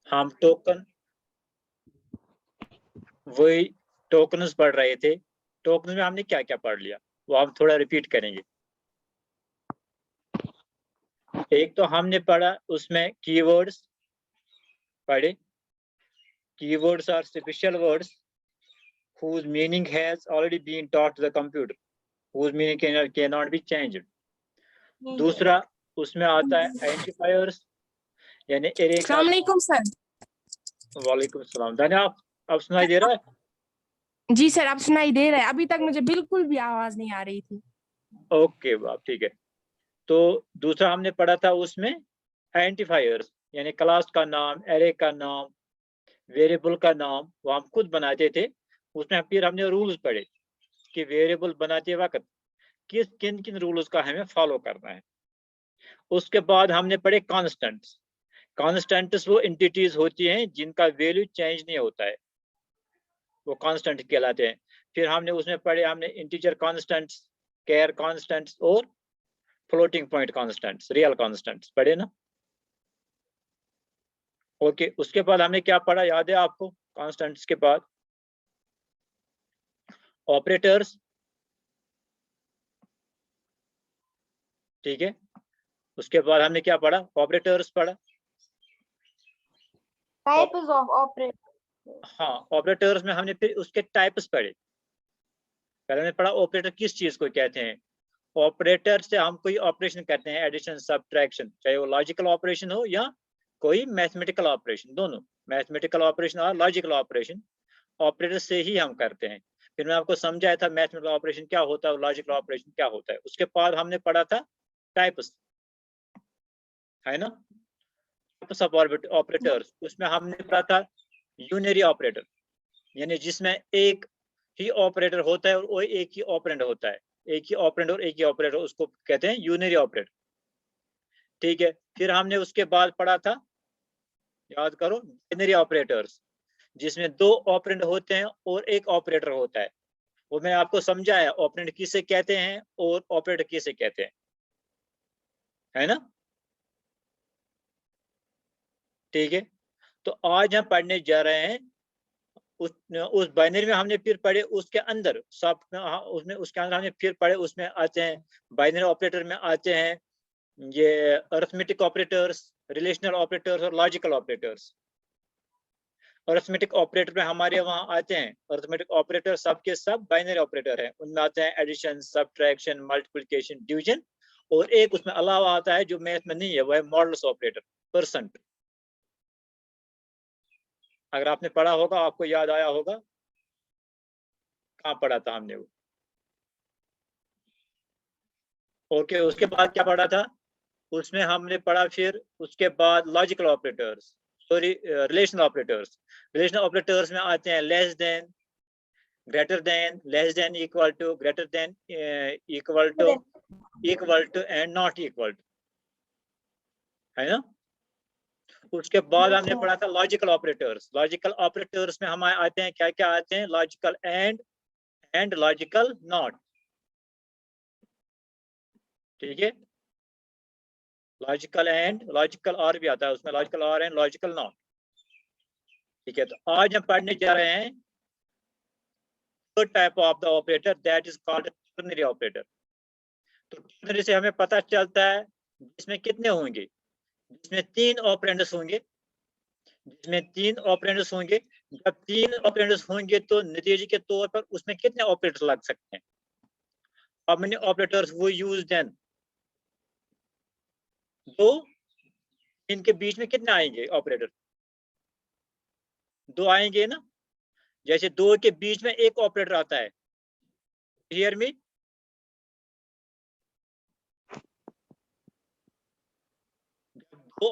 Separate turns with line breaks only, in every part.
हम टोकन, वही टोकन्स पढ़ रहे थे। टोकन में हमने क्या क्या पढ़ लिया वो हम थोड़ा रिपीट करेंगे। एक तो हमने पढ़ा उसमें कीवर्ड्स पढ़े। Keywords are special words whose meaning has already been taught to the computer, whose meaning cannot be changed. दूसरा उसमें आता है आइडेंटिफायर्स, यानी एरे का।
अस्सलाम वालेकुम सर।
वालेकुम सलाम। दानिया आप सुनाई दे रहा है?
जी सर, आप सुनाई दे रहे हैं। अभी तक मुझे बिल्कुल भी आवाज नहीं आ रही थी।
ओके बाप, ठीक है। तो दूसरा हमने पढ़ा था उसमें आइडेंटिफायर्स, यानी क्लास का नाम, एरे का नाम, वेरिएबल का नाम वो हम खुद बनाते थे। उसमें फिर हमने रूल्स पढ़े कि वेरिएबल बनाते वक्त किन किन रूल्स का हमें फॉलो करना है। उसके बाद हमने पढ़े कॉन्स्टेंट्स। कॉन्स्टेंट्स वो एंटिटीज होती हैं जिनका वैल्यू चेंज नहीं होता है, वो कांस्टेंट कहलाते हैं। फिर हमने उसमें पढ़े, हमने इंटीजर कांस्टेंट्स, कैर कांस्टेंट्स और floating point constants, real constants पढ़े ना। ओके, उसके बाद हमने क्या पढ़ा याद है आपको? कांस्टेंट्स के बाद ऑपरेटर्स, ठीक है। उसके बाद हमने क्या पढ़ा? ऑपरेटर्स पढ़ा।
Types of operator.
हाँ, ऑपरेटर्स में हमने फिर उसके टाइप्स पढ़े। पहले हमने पढ़ा ऑपरेटर किस चीज को कहते हैं। ऑपरेटर से हम कोई ऑपरेशन करते हैं, एडिशन सब्ट्रैक्शन, चाहे वो लॉजिकल ऑपरेशन हो या कोई मैथमेटिकल ऑपरेशन, दोनों मैथमेटिकल ऑपरेशन और लॉजिकल ऑपरेशन ऑपरेटर से ही हम करते हैं। फिर मैं आपको समझाया था मैथमेटिकल ऑपरेशन क्या होता है और लॉजिकल ऑपरेशन क्या होता है। उसके बाद हमने पढ़ा था टाइप्स, है ना, टाइप्स ऑफ ऑपरेटर्स। उसमें हमने पढ़ा था यूनरी ऑपरेटर, यानी जिसमें एक ही ऑपरेटर होता है और वो एक ही ऑपरेंड होता है। एक ही ऑपरेंड और एक ही ऑपरेटर, उसको कहते हैं यूनरी ऑपरेटर, ठीक है। फिर हमने उसके बाद पढ़ा था, याद करो, बाइनरी ऑपरेटर्स, जिसमें दो ऑपरेंड होते हैं और एक ऑपरेटर होता है। वो मैं आपको समझाया ऑपरेंड किसे कहते हैं और ऑपरेटर किसे कहते हैं, है ना, ठीक है। तो आज हम पढ़ने जा रहे हैं उस बाइनरी में। हमने फिर पढ़े उसके अंदर सब, उसमें उसके अंदर हमने फिर पढ़े, उसमें आते हैं बाइनरी ऑपरेटर में आते हैं ये अरिथमेटिक ऑपरेटर्स, रिलेशनल ऑपरेटर्स और लॉजिकल ऑपरेटर्स। अरिथमेटिक ऑपरेटर में हमारे वहां आते हैं, अरिथमेटिक ऑपरेटर सब के सब बाइनरी ऑपरेटर हैं। उनमें आते हैं एडिशन, सब्ट्रैक्शन, मल्टीप्लिकेशन, डिवीजन, और एक उसमें अलावा आता है जो मैथ में नहीं है, वो है मॉडल्स ऑपरेटर, परसेंट। अगर आपने पढ़ा होगा, आपको याद आया होगा, कहाँ पढ़ा था हमने वो। ओके, उसके बाद क्या पढ़ा था? उसमें हमने पढ़ा फिर उसके बाद logical operators, sorry relational operators. Relational operators में आते हैं less than, greater than, less than, equal to, greater than, equal to and not equal to, है ना। उसके बाद हमने पढ़ा था लॉजिकल ऑपरेटर्स। लॉजिकल ऑपरेटर्स में हमारे आते हैं क्या क्या आते हैं? लॉजिकल एंड लॉजिकल नॉट, ठीक है। लॉजिकल एंड, लॉजिकल और भी आता है उसमें, लॉजिकल और एंड लॉजिकल नॉट, ठीक है। तो आज हम पढ़ने जा रहे हैं third type of the operator, that is called ternary operator. तो टर्नरी से हमें पता चलता है जिसमें कितने होंगे, जिसमें तीन ऑपरेंड्स होंगे, जिसमें तीन ऑपरेंड्स होंगे। जब तीन ऑपरेंड्स होंगे तो नतीजे के तौर पर उसमें कितने ऑपरेटर लग सकते हैं? हाउ मेनी ऑपरेटर्स वो यूज देन? दो, इनके बीच में कितने आएंगे ऑपरेटर? दो आएंगे ना। जैसे दो के बीच में एक ऑपरेटर आता है, हियर मी, दो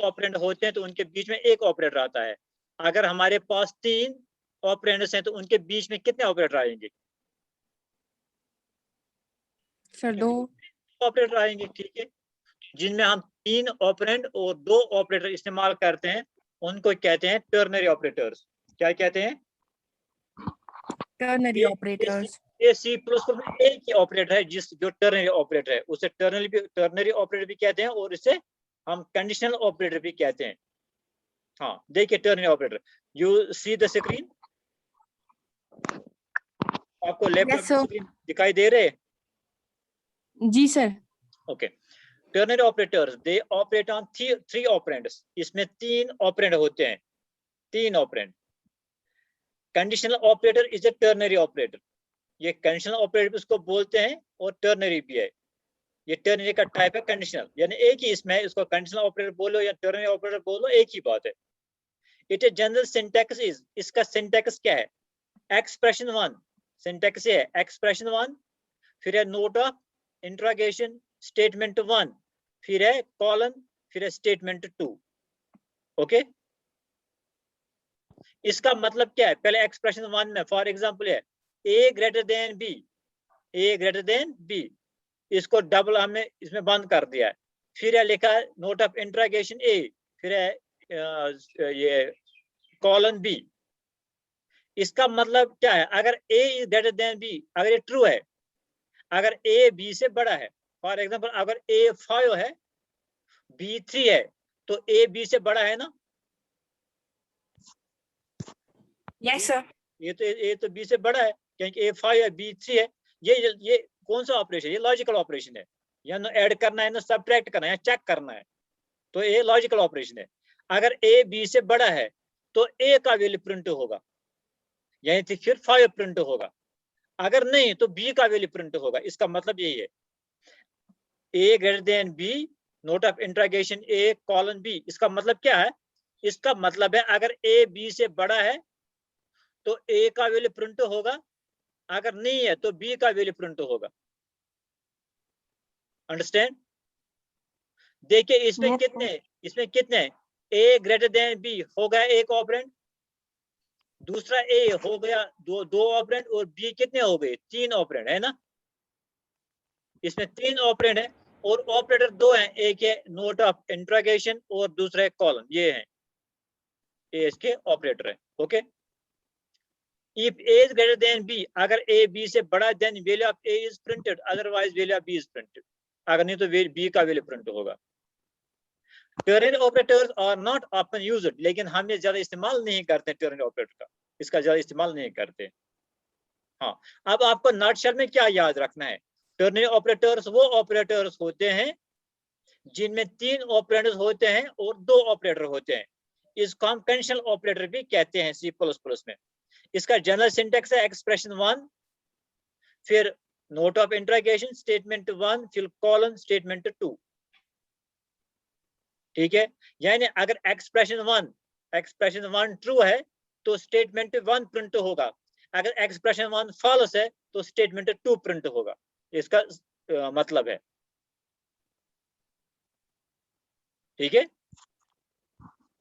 ऑपरेंड होते हैं तो उनके बीच में एक ऑपरेटर आता है। अगर हमारे पास तीन ऑपरेंड्स हैं तो उनके बीच में कितने ऑपरेटर आएंगे?
सर दो
ऑपरेटर आएंगे, ठीक है। जिनमें हम तीन ऑपरेंड और दो ऑपरेटर इस्तेमाल करते हैं उनको कहते हैं टर्नरी ऑपरेटर्स। क्या कहते हैं?
Ternary operators.
ये सी प्लस में एक ही ऑपरेटर है जो टर्नरी ऑपरेटर है, उसे टर्नरी ऑपरेटर भी कहते हैं और इसे हम कंडीशनल ऑपरेटर भी कहते हैं। हाँ देखिए ternary operator, you see the screen, आपको लैपटॉप
Yes,
की
sir.
स्क्रीन दिखाई दे रहे?
जी sir.
Okay, ternary operators they operate on three operands, इसमें 3 ऑपरेंड होते हैं, 3 operand. Conditional operator is a ternary operator, ये कंडीशनल ऑपरेटर इसको बोलते हैं और टर्नरी भी है, ये टर्नरी का टाइप है कंडीशनल, यानी एक ही इसमें है, इसको कंडीशनल ऑपरेटर बोलो या टर्नरी ऑपरेटर बोलो, एक ही बात है। It is general syntax is, इसका सिंटैक्स क्या है? एक्सप्रेशन 1, सिंटैक्स है एक्सप्रेशन 1, फिर है नोट ऑफ इंट्रोगेशन स्टेटमेंट 1, फिर है कॉलन, फिर है स्टेटमेंट 2। ओके, इसका मतलब क्या है? पहले एक्सप्रेशन 1 में फॉर एग्जांपल है A greater than B, A greater than B, इसको डबल हमने इसमें बंद कर दिया है। फिर है लिखा है नोट ऑफ इंट्रोगेशन ए, फिर है ये कॉलन बी। इसका मतलब क्या है? अगर ए इज ग्रेटर देन बी, अगर ये ट्रू है, अगर ए बी से बड़ा है, फॉर एग्जांपल अगर ए 5 है बी 3 है, तो ए बी से बड़ा है ना?
Yes, sir.
ये तो बी से बड़ा है, क्योंकि ए 5 है बी 3 है। ये कौन सा ऑपरेशन? ये लॉजिकल ऑपरेशन है, या ना ऐड करना है ना सबट्रैक्ट करना है या चेक करना है, तो ये लॉजिकल ऑपरेशन है। अगर ए बी से बड़ा है तो ए का वैल्यू प्रिंट होगा, यानी कि फिर 5 प्रिंट होगा, अगर नहीं तो बी का वैल्यू प्रिंट होगा। इसका मतलब यही है, A greater than B, note of interrogation A colon B. इसका मतलब क्या है? इसका मतलब है अगर ए बी से बड़ा है तो ए का वैल्यू प्रिंट होगा, अगर नहीं है तो बी का वैल्यू प्रिंट होगा। अंडरस्टैंड? देखिए इसमें
Yes,
कितने, इसमें कितने? ए ग्रेटर देन बी हो गया एक ऑपरेंड, दूसरा ए हो गया दो ऑपरेंड, और बी कितने हो गए? 3 ऑपरेंड है ना? इसमें 3 ऑपरेंड है और ऑपरेटर 2 हैं, एक है नोट ऑफ इंट्रोगेशन और दूसरा है कॉलन, ये है ये इसके ऑपरेटर है। Okay, if A is greater than B, अगर ए बी से बड़ा then value of A is printed, otherwise value of B is printed, अगर नहीं तो बी का वैल्यू प्रिंट होगा। Ternary operators are not often used, लेकिन हम ये ज्यादा इस्तेमाल नहीं करते टर्नरी ऑपरेटर का, इसका ज्यादा इस्तेमाल नहीं करते। हाँ, अब आपको नॉटशेल में क्या याद रखना है? टर्नरी ऑपरेटर्स वो ऑपरेटर्स होते हैं जिनमें 3 ऑपरेटर्स होते हैं और 2 ऑपरेटर होते हैं, इसको हम कंडीशनल ऑपरेटर भी कहते हैं C++ में। इसका जनरल सिंटैक्स है एक्सप्रेशन 1, फिर नोट ऑफ इंट्रोगेशन स्टेटमेंट 1, फिर कॉलन स्टेटमेंट 2। ठीक है, यानी अगर एक्सप्रेशन 1 ट्रू है तो स्टेटमेंट 1 प्रिंट होगा, अगर एक्सप्रेशन 1 फॉल्स है तो स्टेटमेंट 2 प्रिंट होगा, इसका मतलब है। ठीक है,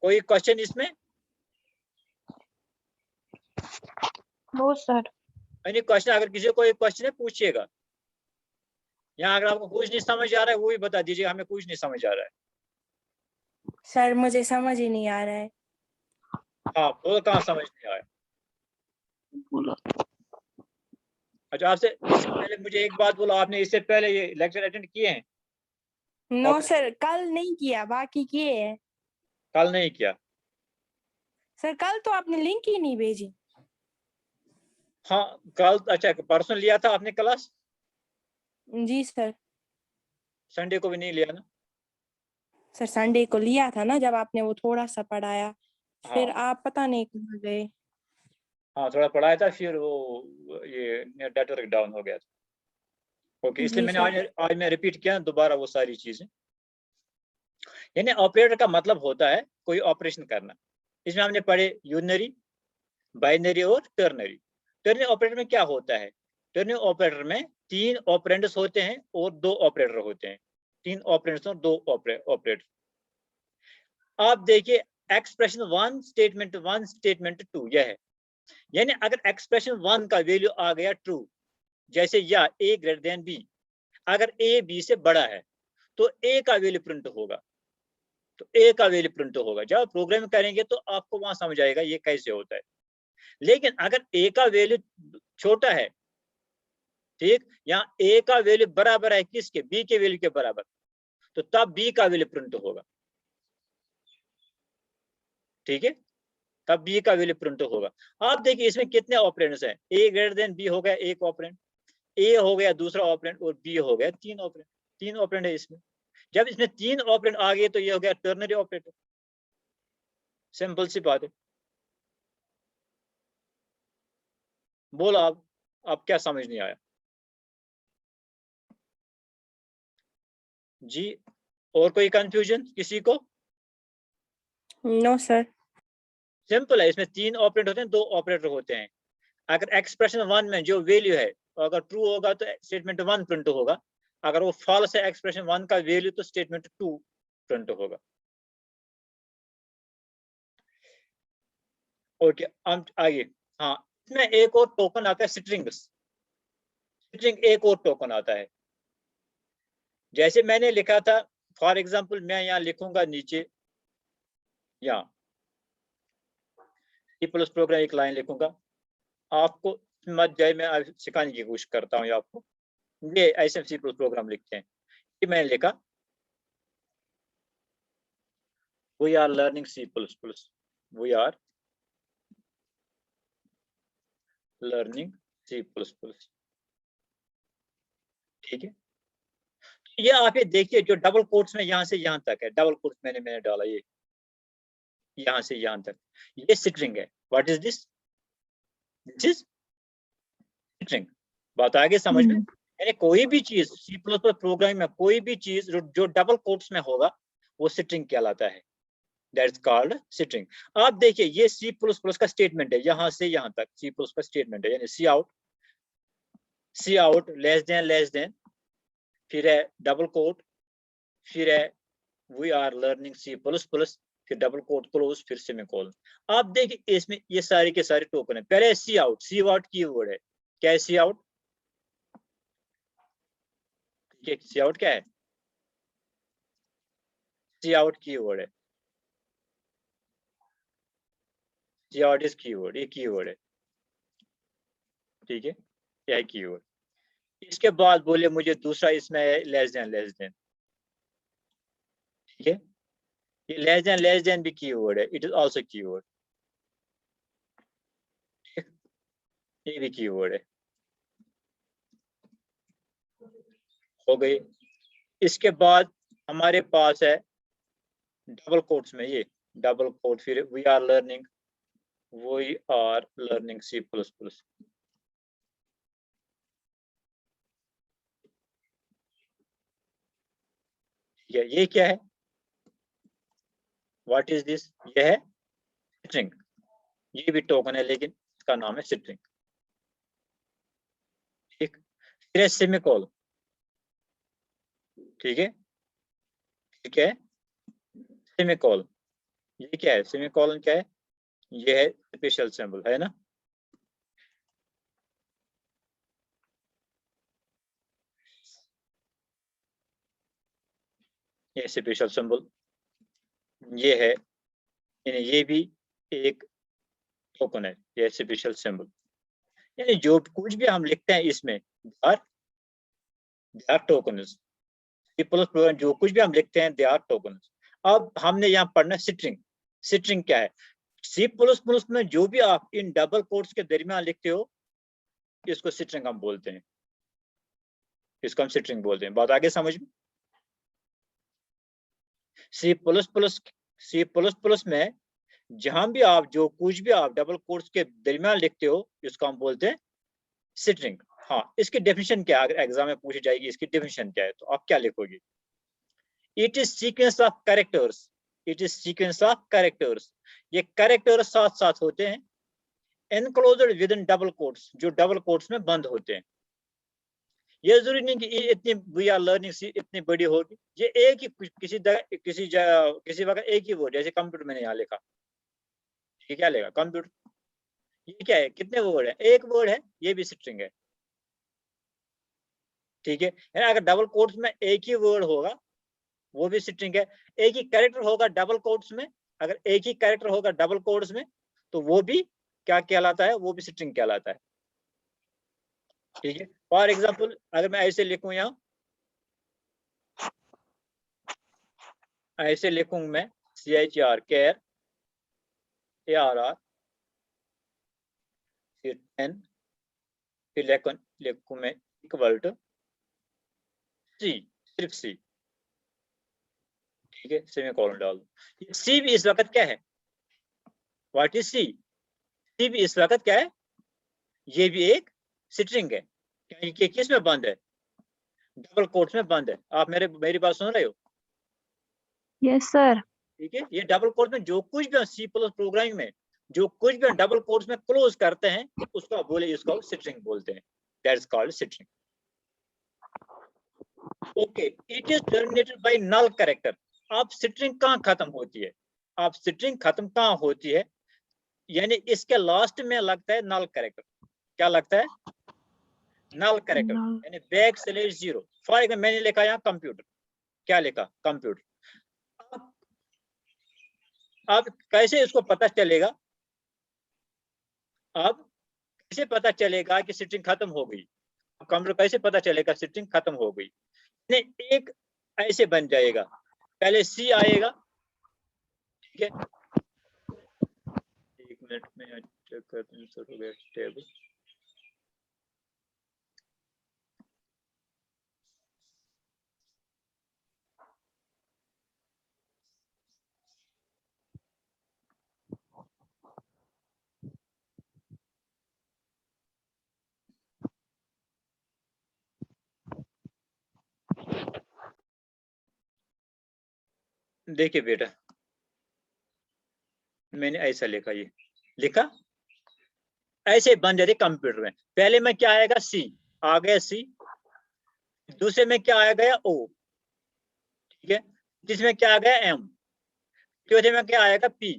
कोई क्वेश्चन इसमें?
no, sir.
यानी क्वेश्चन, अगर किसी को कोई क्वेश्चन है पूछिएगा, या अगर आपको कुछ नहीं समझ आ रहा है वो भी बता दीजिए, हमें कुछ नहीं समझ आ रहा है।
सर मुझे समझ ही नहीं आ रहा है.
हाँ, वो कहाँ समझ नहीं आया? अच्छा, आपसे इससे पहले मुझे एक बात बोलो, आपने इससे पहले ये लेक्चर अटेंड किए हैं?
नो सर, कल नहीं किया, बाकी किए हैं.
कल नहीं किया?
सर कल तो आपने लिंक ही नहीं भेजी.
हाँ कल, अच्छा परसों लिया था आपने क्लास,
जी सर.
संडे को भी नहीं लिया ना?
सर संडे को लिया था ना, जब आपने वो थोड़ा सा पढ़ाया, फिर
हाँ
आप पता नहीं कहाँ गए.
हाँ, थोड़ा पढ़ाया था, फिर वो ये नेटवर्क डाउन हो गया था। ओके, इसलिए
जी
मैंने
सर.
आज मैं रिपीट किया दोबारा वो सारी चीजें। यानी ऑपरेटर का मतलब होता है कोई ऑपरेशन करना। इसमें हमने पढ़े यूनरी, बाइनरी और टर्नरी। टर्नरी ऑपरेटर में क्या होता है? टर्नरी ऑपरेटर में 3 ऑपरेंड्स होते हैं और 2 ऑपरेटर होते हैं, 3 ऑपरेंड्स और 2 ऑपरेटर। आप देखिए एक्सप्रेशन 1 स्टेटमेंट 1 स्टेटमेंट 2 यह है, यानी अगर एक्सप्रेशन 1 का वैल्यू आ गया ट्रू, जैसे या ए ग्रेटर देन बी, अगर ए बी से बड़ा है तो ए का वैल्यू प्रिंट होगा, तो ए का वैल्यू प्रिंट होगा। जब प्रोग्राम करेंगे तो आपको वहां समझ आएगा ये कैसे होता है। लेकिन अगर ए का वैल्यू छोटा है, ठीक, या ए का वैल्यू बराबर है किसके? बी के वैल्यू के बराबर, तो तब बी का वैल्यू प्रिंट होगा। ठीक है, तब बी का वैल्यू प्रिंट होगा। आप देखिए इसमें कितने ऑपरेंड्स हैं, ए ग्रेटर देन बी हो गया एक ऑपरेंड, ए हो गया दूसरा ऑपरेंड और बी हो गया तीन ऑपरेंड, तीन ऑपरेंड है इसमें। जब इसमें तीन ऑपरेंड आ गए तो ये हो गया टर्नरी ऑपरेटर, सिंपल सी बात है। बोलो आप क्या समझ नहीं आया जी? और कोई कंफ्यूजन किसी को?
No sir.
सिंपल है, इसमें तीन ऑपरेंड होते हैं, दो ऑपरेटर होते हैं। अगर एक्सप्रेशन वन में जो वैल्यू है अगर ट्रू होगा तो स्टेटमेंट वन प्रिंट होगा, अगर वो फॉल्स है एक्सप्रेशन वन का वैल्यू तो स्टेटमेंट टू प्रिंट होगा। ओके हम आगे, हाँ इसमें एक और टोकन आता है स्ट्रिंग्स, स्ट्रिंग एक और टोकन आता है। जैसे मैंने लिखा था फॉर एग्जांपल, मैं यहाँ लिखूंगा नीचे, यहाँ C+ प्रोग्राम एक लाइन लिखूंगा, आपको मत जाए, मैं सिखाने की कोशिश करता हूँ आपको। ये ऐसे C+ प्रोग्राम लिखते हैं, कि मैंने लिखा we are learning C++, we are learning C++, ठीक है। ये आप ये देखिए जो डबल कोट्स में यहाँ से यहाँ तक है, डबल कोट्स मैंने डाला, ये यहाँ से यहाँ तक, ये स्ट्रिंग है। What is this? This is string. बात आगे समझ में? यानी कोई भी चीज C++ प्रोग्रामिंग में कोई भी चीज जो डबल कोट्स में होगा वो स्ट्रिंग कहलाता है, दैट्स कॉल्ड स्ट्रिंग। आप देखिए ये C++ का स्टेटमेंट है, यहाँ से यहाँ तक C++ का स्टेटमेंट है, यानी सी आउट लेस देन, फिर है डबल कोट, फिर है वी आर लर्निंग C++, फिर डबल कोट क्लोज, फिर सेमीकोलन। आप देखिए इसमें ये सारे के सारे टोकन है। पहले सी आउट कीवर्ड है, क्या है सी आउट? सी आउट क्या है? सी आउट कीवर्ड है, सी आउट इज कीवर्ड, ये कीवर्ड है, ठीक है, क्या है कीवर्ड। इसके बाद बोले मुझे दूसरा इसमें है लेस देन, ठीक है, ये लेस देन भी कीवर्ड है, इट इज आल्सो कीवर्ड, ये भी कीवर्ड है, हो गई। इसके बाद हमारे पास है डबल कोट्स में, ये डबल कोट, फिर वी आर लर्निंग C++, ये क्या है? What is this? ये है स्ट्रिंग, ये भी टोकन है लेकिन इसका नाम है स्ट्रिंग, ठीक। फिर है सेमीकोलन, ठीक है, ठीक है, सेमीकोलन, ये क्या है? सेमीकोलन क्या है? ये है स्पेशल सिंबल, है ना? ये स्पेशल सिंबल, ये है, ये भी एक टोकन है, ये स्पेशल सिंबल। यानी जो कुछ भी हम लिखते हैं इसमें दे आर टोकन्स, प्रोग्राम जो कुछ भी हम लिखते हैं दे आर टोकन्स। अब हमने यहाँ पढ़ना स्ट्रिंग, स्ट्रिंग क्या है? C++ में जो भी आप इन डबल कोट्स के दरमियान लिखते हो इसको स्ट्रिंग हम बोलते हैं, इसको हम स्ट्रिंग बोलते हैं। बात आगे समझ में? C++ में जहां भी आप जो कुछ भी आप डबल कोट्स के दरमियान लिखते हो इसको हम बोलते हैं स्ट्रिंग। हाँ, इसकी डेफिनेशन क्या है? अगर एग्जाम में पूछी जाएगी इसकी डेफिनेशन क्या है तो आप क्या लिखोगे? It is sequence of characters, it is sequence of characters, ये कैरेक्टर्स साथ साथ होते हैं, enclosed with in double quotes, जो डबल कोट्स में बंद होते हैं। ये जरूरी नहीं कि इतनी वी आर लर्निंग सी इतनी बड़ी होगी, ये एक ही किसी वक्त एक ही वर्ड, जैसे कंप्यूटर मैंने यहाँ लिखा, ये क्या लेगा? कंप्यूटर, ये क्या है? कितने वर्ड है? एक वर्ड है, ये भी स्ट्रिंग है, ठीक है। अगर डबल कोट्स में एक ही वर्ड होगा वो भी स्ट्रिंग है, एक ही कैरेक्टर होगा डबल कोट्स में, अगर एक ही कैरेक्टर होगा डबल कोट्स में तो वो भी क्या कहलाता है? वो भी स्ट्रिंग कहलाता है, ठीक है। फॉर एग्जाम्पल अगर मैं ऐसे लिखूं, यहाँ ऐसे लिखूं मैं CHR केयर ARR, फिर 10, फिर लिखूं मैं इक्वल टू C, सिर्फ C, ठीक है, सेमीकोलन डाल दो। C भी इस वक्त क्या है? What is C? C भी इस वक्त क्या है? ये भी एक स्ट्रिंग है। क्या किस में बंद है? डबल कोट्स में बंद है। आप मेरी बात सुन रहे हो?
Yes, sir.
ठीक है, ये डबल कोट्स में जो कुछ भी C प्लस प्रोग्रामिंग में जो कुछ भी डबल कोट्स में क्लोज करते हैं उसको बोले, इसको स्ट्रिंग बोलते हैं। That is called string. Okay, it is terminated by null character. अब स्ट्रिंग कहाँ खत्म होती है? अब स्ट्रिंग खत्म कहाँ होती है? यानी इसके लास्ट में लगता है नल कैरेक्टर। क्या लगता है? Null character,
Null.
यानी \0। फॉर एग्जाम्पल मैंने लिखा यहाँ कंप्यूटर। क्या लिखा? कंप्यूटर। अब कैसे इसको पता चलेगा? अब कैसे पता चलेगा कि स्ट्रिंग खत्म हो गई? कंप्यूटर कैसे पता चलेगा स्ट्रिंग खत्म हो गई? एक ऐसे बन जाएगा, पहले C आएगा, ठीक है, एक मिनट में चेक करते हैं टेबल। देखिए बेटा, मैंने ऐसा लिखा, ये लिखा ऐसे बन जाती कंप्यूटर में। पहले में क्या आएगा? C आ गया, C। दूसरे में क्या आ गया? O, ठीक है। जिसमें क्या आ गया? M। चौथे में क्या आएगा? P।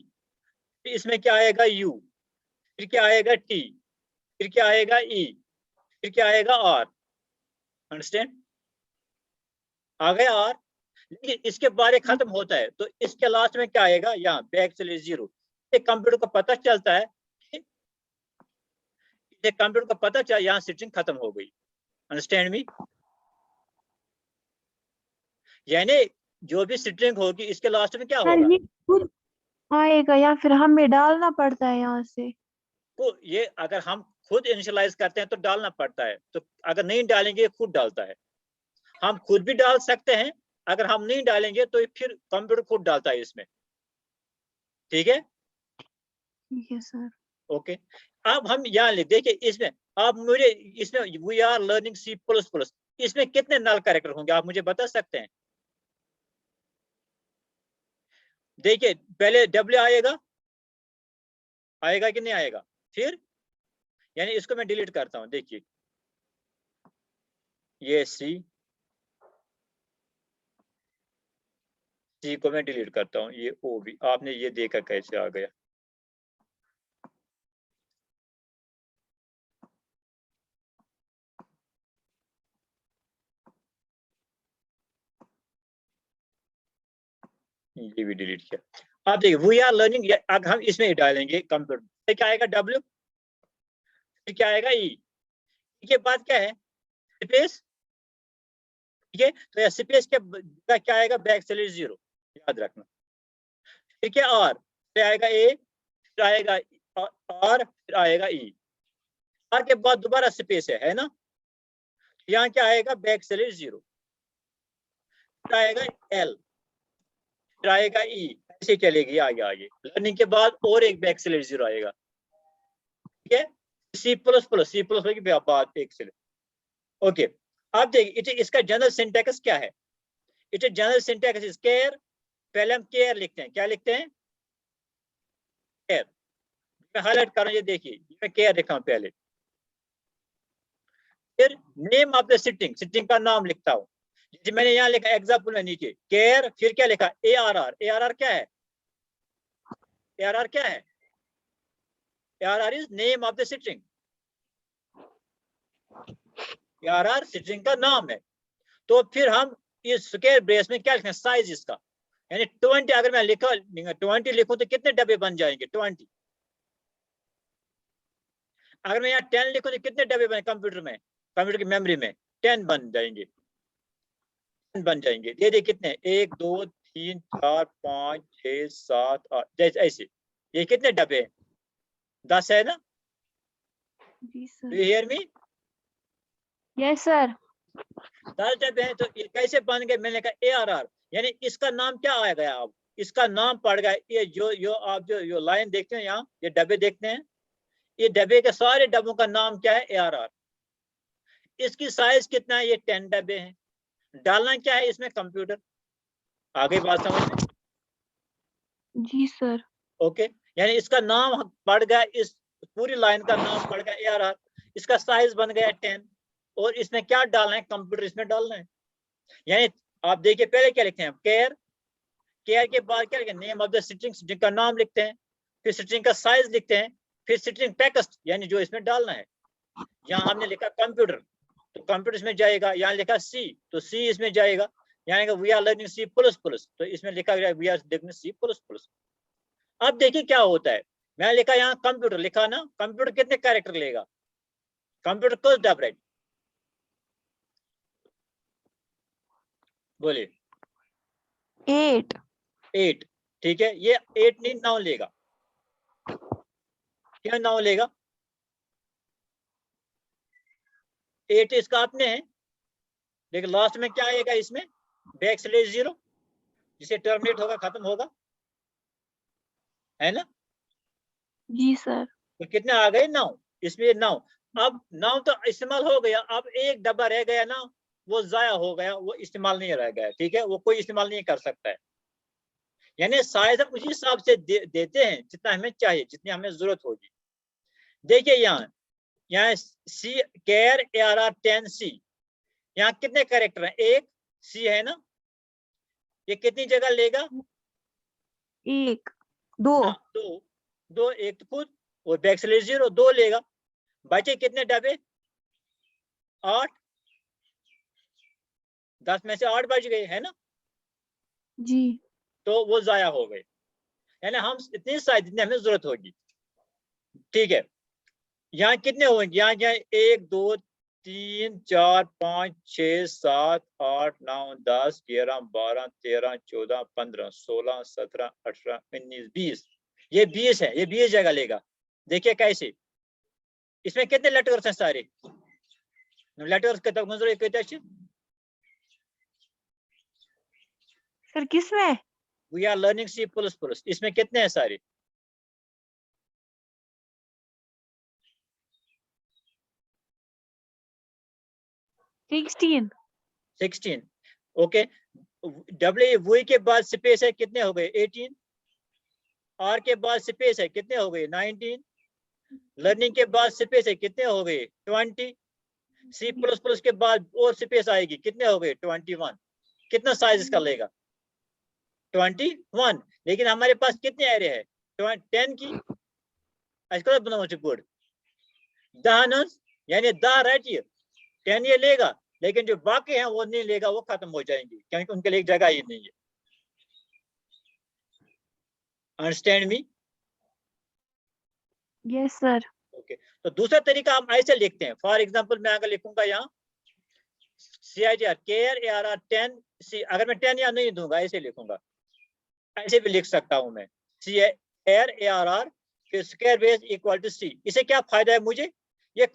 इसमें क्या आएगा? U। फिर क्या आएगा? T। फिर क्या आएगा? E। फिर क्या आएगा? R। अंडरस्टैंड? आ गया R। लेकिन इसके बाद खत्म होता है तो इसके लास्ट में क्या आएगा? यहाँ \0। कंप्यूटर को पता चलता है, कंप्यूटर को पता चला यहाँ स्ट्रिंग खत्म हो गई। Understand me? यानी जो भी स्ट्रिंग होगी इसके लास्ट में क्या
सर
होगा?
ये खुद आएगा या फिर हमें डालना पड़ता है यहाँ से?
तो ये अगर हम खुद इनिशियलाइज करते हैं तो डालना पड़ता है, तो अगर नहीं डालेंगे खुद डालता है। हम खुद भी डाल सकते हैं, अगर हम नहीं डालेंगे तो फिर कंप्यूटर खुद डालता है इसमें। ठीक है?
ठीक है सर।
ओके, अब हम यहाँ लिख, देखिए इसमें आप मुझे, इसमें वी आर लर्निंग C++, इसमें कितने नल कैरेक्टर होंगे आप मुझे बता सकते हैं? देखिए पहले W आएगा, आएगा कि नहीं आएगा? फिर यानी इसको मैं डिलीट करता हूं, देखिए ये C को मैं डिलीट करता हूं, ये O भी। आपने ये देखा कैसे आ गया? ये भी डिलीट किया। अब देखिए वी आर लर्निंग, अगर हम इसमें डालेंगे कंप्यूटर, फिर क्या आएगा? W। फिर क्या आएगा? E। के बाद क्या है? स्पेस। ठीक है, तो या स्पेस के क्या आएगा? \0, याद रखना। फिर क्या? R। फिर आएगा A, फिर आएगा R, फिर आएगा E। R के बाद दोबारा स्पेस है ना? यहाँ क्या आएगा? \0, फिर आएगा L, फिर आएगा E। ऐसे चलेगी आगे आगे। लर्निंग के बाद और एक \0 आएगा। ठीक है, C++ की बात एक से। ओके, अब देखिए इसका जनरल सिंटैक्स क्या है? It is general syntax is care. पहले हम केयर लिखते हैं। क्या लिखते हैं? केयर। मैं हाईलाइट कर रहा हूं, ये देखिए मैं केयर लिखा हूं पहले। फिर नेम ऑफ द सिटिंग का नाम लिखता हूं। जैसे मैंने यहाँ लिखा एग्जाम्पल में नीचे केयर, फिर क्या लिखा? ARR। ARR क्या है? ARR क्या है? ARR is name of the sitting. ARR sitting का नाम है। तो फिर हम इस स्क्वायर ब्रेस में क्या लिखें? साइज इसका, यानी 20। अगर मैं लिखा 20 लिखूं तो कितने डब्बे बन जाएंगे? 20। अगर मैं यहाँ 10 लिखूं तो कितने डब्बे बने कंप्यूटर में, कंप्यूटर की मेमोरी में? 10 बन जाएंगे, 10 बन जाएंगे। ये देखिए कितने? 1 2 3 4 5 6 7 8, जैसे ऐसे। ये कितने डब्बे हैं? 10 है ना?
जी
do
sir.
You hear me?
Yes sir.
10 डब्बे हैं, तो ये कैसे बन गए? मैंने कहा ARR, यानी इसका नाम क्या आ गया? अब इसका नाम पड़ गया, ये जो आप जो लाइन देखते हैं यहाँ, ये डब्बे देखते हैं, ये डब्बे के सारे डब्बों का नाम क्या है? ARR। इसकी साइज कितना है? ये 10 डब्बे हैं। डालना क्या है इसमें? कंप्यूटर। आगे बात समझ में?
जी सर।
ओके, यानी इसका नाम पड़ गया, इस पूरी लाइन का नाम पड़ गया ARR। इसका साइज बन गया 10, और इसमें क्या डालना है? कंप्यूटर इसमें डालना है। यानी आप देखिए, पहले क्या लिखते हैं? केयर। केयर के बाद क्या लिखते हैं? Name of the string, string का नाम लिखते हैं, फिर स्ट्रिंग का साइज लिखते हैं, फिर स्ट्रिंग टेक्स्ट यानी जो इसमें डालना है। यहाँ हमने लिखा कंप्यूटर, तो कंप्यूटर इसमें जाएगा। यहाँ लिखा सी, तो सी इसमें जाएगा। यहाँ वी आर लर्निंग C++, तो इसमें लिखा गया वी आर लर्निंग C++। अब देखिए क्या होता है। मैंने लिखा यहाँ कंप्यूटर, लिखा ना? कंप्यूटर कितने कैरेक्टर लेगा? कंप्यूटर कुछ डब राइट, बोलिए।
8।
8, ठीक है। ये 8 नहीं 9 लेगा। क्या 9 लेगा? 8 इसका अपने है, लेकिन लास्ट में क्या आएगा इसमें? \0, जिसे टर्मिनेट होगा, खत्म होगा, है ना?
जी सर।
तो कितने आ गए? 9। इसमें 9। अब 9 तो इस्तेमाल हो गया, अब एक डब्बा रह गया ना, वो जाया हो गया, वो इस्तेमाल नहीं रह गया, ठीक है? वो कोई इस्तेमाल नहीं कर सकता है। यानी साइज हम उसी हिसाब से देते हैं जितना हमें चाहिए, जितनी हमें जरूरत होगी। देखिए यहाँ सी केयर ARR 10C, यहाँ कितने कैरेक्टर हैं? एक C है ना? ये कितनी जगह लेगा?
1 2
ना, दो, एक तो खुद और \0 2 लेगा। बचे कितने डब्बे? 8। 10 में से 8 बच गए, है ना?
जी।
तो वो जाया हो गए। यानी हम इतनी साइज जितनी हमें जरूरत होगी, ठीक है? यहाँ कितने होंगे? यहाँ 1 2 3 4 5 6 7 8 9 10 11 12 13 14 15 16 17 18 19 20। ये 20 है, ये 20 जगह लेगा। देखिए कैसे, इसमें कितने लेटर्स हैं? सारे लेटर्स कितने?
सर किसमें?
वी आर लर्निंग C++, इसमें कितने हैं सारे? 16। ओके, W के बाद स्पेस है, कितने हो गए? 18। R के बाद स्पेस है, कितने हो गए? 19। लर्निंग के बाद स्पेस है, कितने हो गए? 20। C++ के बाद और स्पेस आएगी, कितने हो गए? 21। कितना साइज इसका लेगा? 21। लेकिन हमारे पास कितने एरे है? 10 की। गुड, यानी राइट, ये 10 ये लेगा, लेकिन जो बाकी हैं वो नहीं लेगा, वो खत्म हो जाएंगे, क्योंकि उनके लिए जगह ही नहीं है। Understand me?
Yes sir.
Okay, तो दूसरा तरीका हम ऐसे लिखते हैं। फॉर एग्जांपल मैं अगर लिखूंगा यहाँ CIDR केयर ARR 10C, अगर मैं 10 यहाँ नहीं दूंगा, ऐसे लिखूंगा, ऐसे भी लिख सकता हूं मैं, केयर ARR फिर square brace equal to C। इसे क्या फायदा है मुझे? ये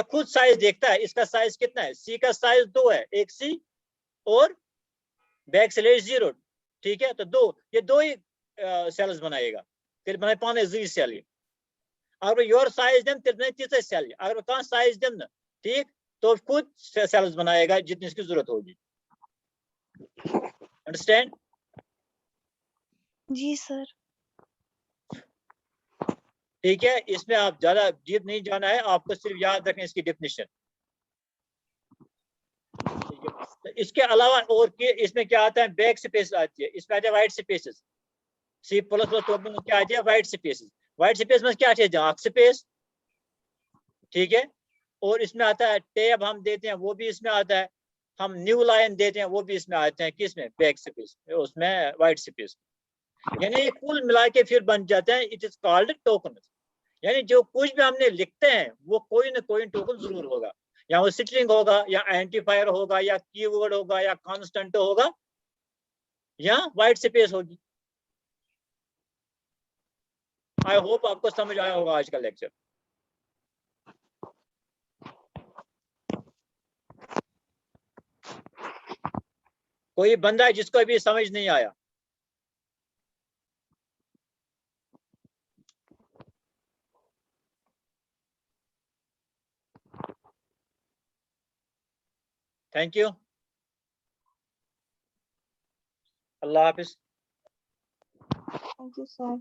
खुद साइज देखता है, इसका साइज कितना है? C का साइज 2 है, एक C और \0, ठीक है? तो 2, ये 2 ही सेल्स बनाएगा, फिर बनाए 5 Z सेल। अगर योर साइज देम तितने तीसरे सेल, अगर कहाँ साइज देम ना, ठीक, तो खुद सेल्स बनाएगा जितनी इसकी जरूरत होगी। अंडरस्टैंड?
जी सर।
ठीक है, इसमें आप ज्यादा डीप नहीं जाना है, आपको सिर्फ याद रखें इसकी डेफिनेशन। इसके अलावा और इसमें क्या आता है? बैक स्पेस आती है, इसमें आती है वाइट स्पेसेस। C++ प्रोग्रामिंग में क्या आती है? White spaces. वाइट स्पेस में क्या आती है? स्पेस, ठीक है? और इसमें आता है टैब हम देते हैं, वो भी इसमें आता है। हम न्यू लाइन देते हैं, वो भी इसमें आते हैं। किसमें? बैक स्पेस, उसमें वाइट स्पेस। यानी कुल मिला के फिर बन जाते हैं, इट इज कॉल्ड टोकन। यानी जो कुछ भी हमने लिखते हैं वो कोई ना कोई टोकन जरूर होगा, या वो स्ट्रिंग होगा, या आइडेंटिफायर होगा, या कीवर्ड होगा, या कांस्टेंट होगा, या वाइट स्पेस होगी। आई होप आपको समझ आया होगा आज का लेक्चर। कोई बंदा है जिसको अभी समझ नहीं आया? Thank you, Allah Hafiz.
Thank you sir.